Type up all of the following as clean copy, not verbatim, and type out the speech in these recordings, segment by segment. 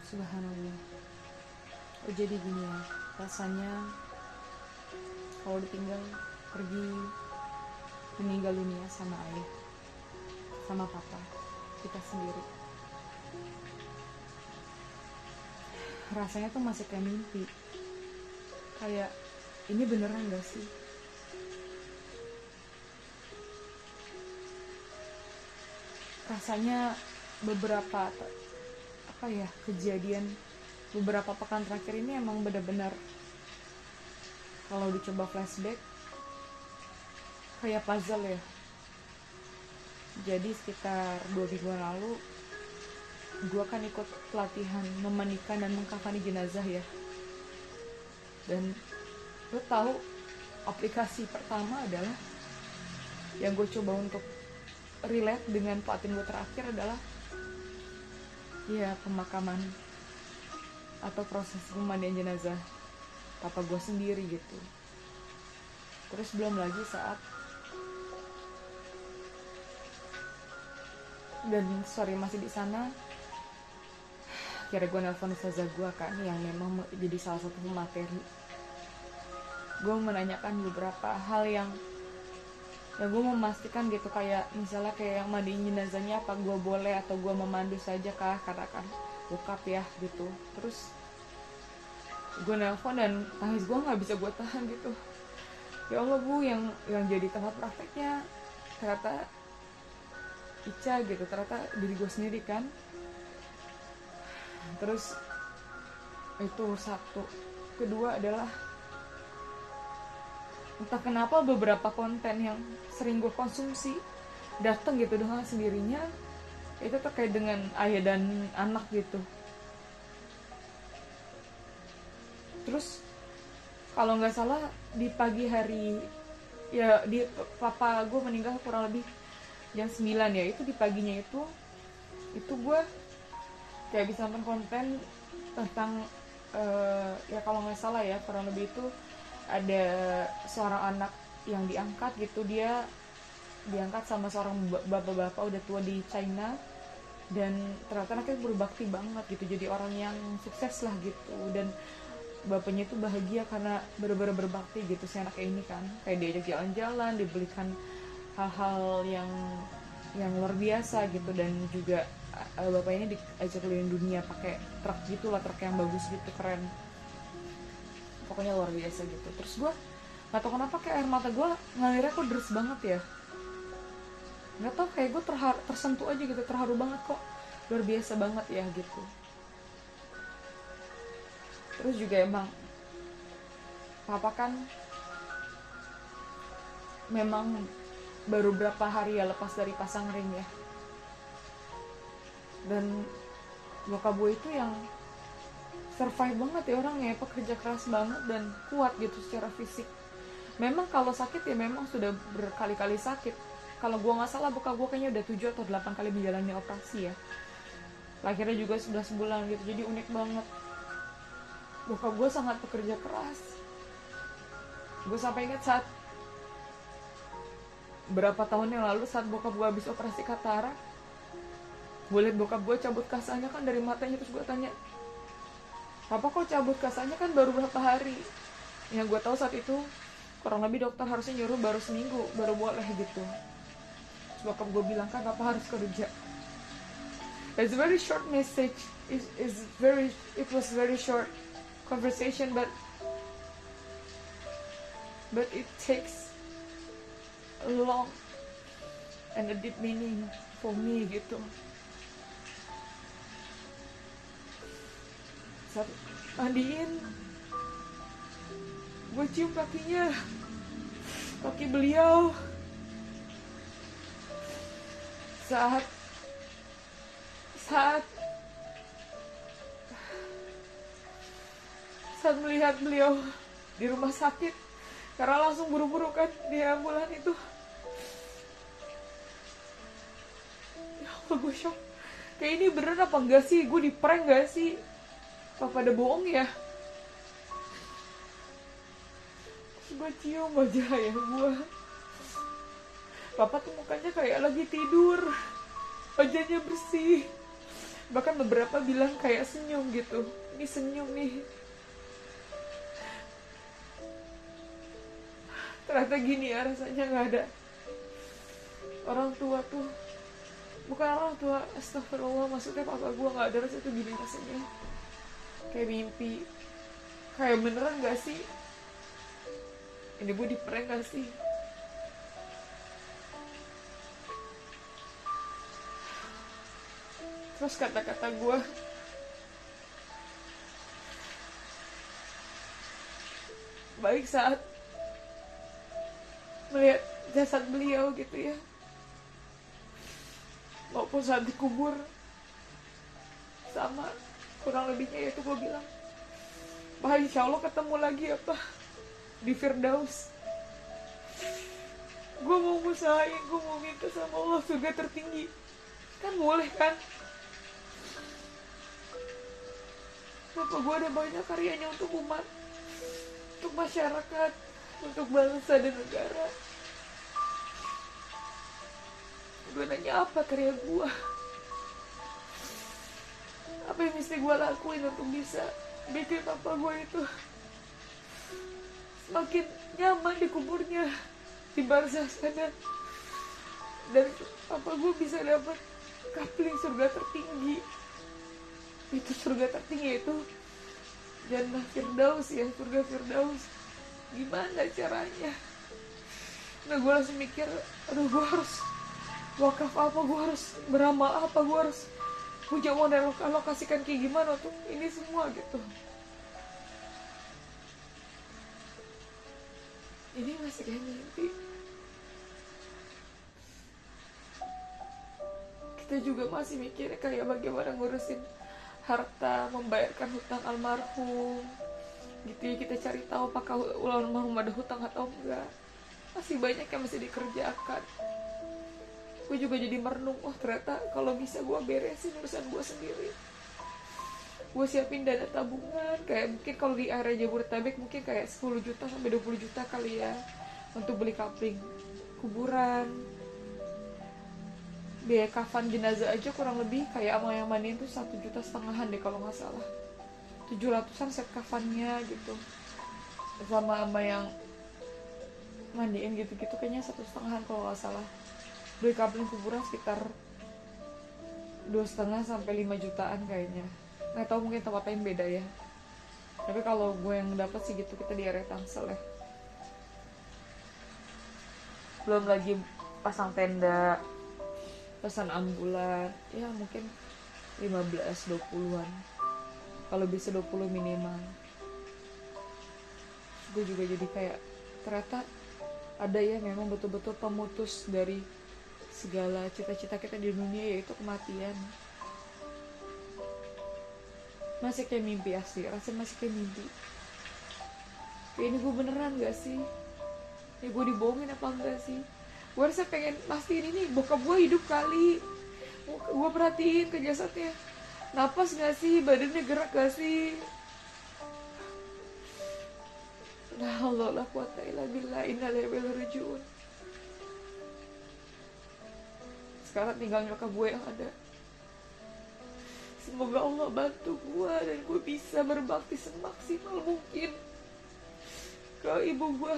Subhanallah. Oh jadi gini ya, rasanya kalau ditinggal pergi meninggal dunia sama ayah, sama papa kita sendiri, rasanya tuh masih kayak mimpi. Kayak ini beneran gak sih? Rasanya beberapa kejadian beberapa pekan terakhir ini emang benar-benar kalau dicoba flashback kayak puzzle ya. Jadi sekitar 2 minggu lalu gue kan ikut pelatihan memandikan dan mengkafani jenazah ya. Dan lo tahu aplikasi pertama adalah yang gue coba untuk relate dengan pelatihan gue terakhir adalah ya pemakaman atau proses pemandian jenazah papa gue sendiri gitu. Terus belum lagi saat masih di sana, akhirnya gue nelfon ustazah gue kan yang memang jadi salah satu materi. Gue menanyakan beberapa hal yang gue memastikan gitu, kayak misalnya kayak yang mandiin jenazahnya apa gue boleh atau gue memandu saja kah, karena kan bokap ya gitu. Terus gue nelpon dan tangis gue nggak bisa gue tahan gitu. Ya Allah bu, yang jadi tempat prakteknya ternyata Ica gitu, ternyata diri gue sendiri kan. Terus itu satu. Kedua adalah entah kenapa beberapa konten yang sering gue konsumsi datang gitu dengan sendirinya, itu terkait dengan ayah dan anak gitu. Terus kalau nggak salah di pagi hari ya, di papa gue meninggal kurang lebih jam 9 ya, itu di paginya itu gue kayak bisa nonton konten tentang ya kalau nggak salah ya kurang lebih itu ada seorang anak yang diangkat gitu, dia diangkat sama seorang bapak-bapak udah tua di China, dan ternyata anaknya berbakti banget gitu, jadi orang yang sukses lah gitu. Dan bapaknya itu bahagia karena bener-bener berbakti gitu si anaknya ini kan, kayak diajak jalan-jalan, dibelikan hal-hal yang luar biasa gitu. Dan juga bapak ini diajak keliling dunia pakai truk gitulah, truk yang bagus gitu, keren, pokoknya luar biasa gitu. Terus gue nggak tau kenapa kayak air mata gue ngalirnya kok deres banget ya, nggak tau, kayak gue tersentuh aja gitu, terharu banget kok, luar biasa banget ya gitu. Terus juga emang papa kan memang baru berapa hari ya lepas dari pasang ring ya, dan bokap gue itu yang survive banget ya orangnya, pekerja keras banget dan kuat gitu secara fisik. Memang kalau sakit ya memang sudah berkali-kali sakit. Kalau gue nggak salah bokap gue kayaknya udah 7 atau 8 kali menjalani operasi ya, lahirnya juga 11 bulan gitu, jadi unik banget. Bokap gue sangat pekerja keras. Gue sampai ingat saat berapa tahun yang lalu saat bokap gue habis operasi katarak, gue liat bokap gue cabut kasanya kan dari matanya. Terus gue tanya, papa kok cabut kasanya, kan baru berapa hari? Yang gue tahu saat itu kurang lebih dokter harusnya nyuruh baru seminggu baru boleh gitu. Terus bokap gue bilang kan papa harus kerja. It's a very short message. It was very short conversation, but it takes a long and a deep meaning for me gitu. Saat mandiin, gue cium kakinya, kaki beliau. Saat melihat beliau di rumah sakit, karena langsung buru-buru kan di ambulan itu. Ya Allah, gue shock. Kayak ini bener apa enggak sih? Gue di prank gak sih? Apa pada bohong ya? Terus gue cium aja ya gue. Papa tuh mukanya kayak lagi tidur, wajahnya bersih, Bahkan beberapa bilang kayak senyum gitu, ini senyum nih. Ternyata gini ya rasanya, nggak ada orang tua tuh, bukan orang tua, astagfirullah, maksudnya papa gue nggak ada rasa tuh gini rasanya. Kayak mimpi, kayak beneran gak sih ini gue di prank gak sih. Terus kata-kata gue, baik saat melihat jasad beliau gitu ya, maupun saat dikubur, sama kurang lebihnya itu gue bilang, Pak, insya Allah ketemu lagi ya Pak di Firdaus. Gue mau usahain, gue mau minta sama Allah surga tertinggi, kan boleh kan? Bapak gue ada banyak karyanya untuk umat, untuk masyarakat, untuk bangsa dan negara. Gue nanya, apa karya gue? Apa yang mesti gue lakuin untuk bisa bikin papa gue itu semakin nyaman di kuburnya, di barzah sana, dan papa gue bisa dapat kapling surga tertinggi. Itu surga tertinggi itu Jannah Firdaus ya, surga Firdaus. Gimana caranya? Nah gue langsung mikir, aduh gue harus wakaf apa, gue harus beramal apa, gue harus punya modal alokasikan kayak gimana untuk ini semua gitu. Ini masih kayak mimpi. Kita juga masih mikir kayak bagaimana ngurusin harta, membayarkan hutang almarhum gitu ya. Kita cari tahu apakah almarhum ada hutang atau enggak. Masih banyak yang masih dikerjakan. Gue juga jadi merenung, oh ternyata kalau bisa gue beresin urusan gue sendiri. Gue siapin dana tabungan, kayak mungkin kalau di area Jabodetabek mungkin kayak 10 juta sampai 20 juta kali ya, untuk beli kapling kuburan. Biaya kafan jenazah aja kurang lebih kayak sama yang mandiin tuh 1,5 juta deh kalau nggak salah. 700-an set kafannya gitu, sama yang mandiin gitu-gitu kayaknya 1,5 kalau nggak salah. Beli kapling kuburan sekitar 2,5 sampai 5 jutaan kayaknya. Nggak tahu, mungkin tempat lain beda ya. Tapi kalau gue yang dapat sih gitu, kita di area Tangsel ya. Belum lagi pasang tenda, pesan ambulan, ya mungkin 15-20an, kalau bisa 20 minimal. Gue juga jadi kayak, ternyata ada ya memang betul-betul pemutus dari segala cita-cita kita di dunia, yaitu kematian. Masih kayak mimpi asli, rasanya masih kayak mimpi. Kayak ini gue beneran gak sih? Ya gue dibohongin apa enggak sih? Gue rasa pengen pastiin ini bokap gue hidup kali. Gue perhatiin ke jasadnya, napas gak sih, badannya gerak gak sih. La haula wala quwata illa billah, inna lillahi wa inna ilaihi raji'un. Sekarang tinggal nyokap gue yang ada. Semoga Allah bantu gue dan gue bisa berbakti semaksimal mungkin ke ibu gue.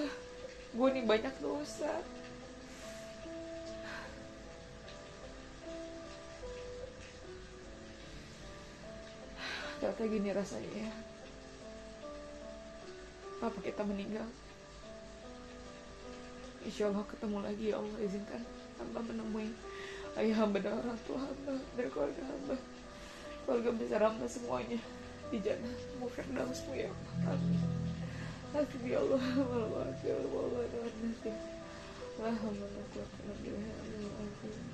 Gue nih banyak dosa. Ternyata gini rasanya ya, papa kita meninggal. Insya Allah ketemu lagi ya Allah, izinkan hamba menemui ayah hamba dan orang tua hamba dan keluarga hamba, keluarga besar hamba semuanya di jannah Firdausmu ya Allah. Amin. Hasbi Allah wa la ilaha illa huwa.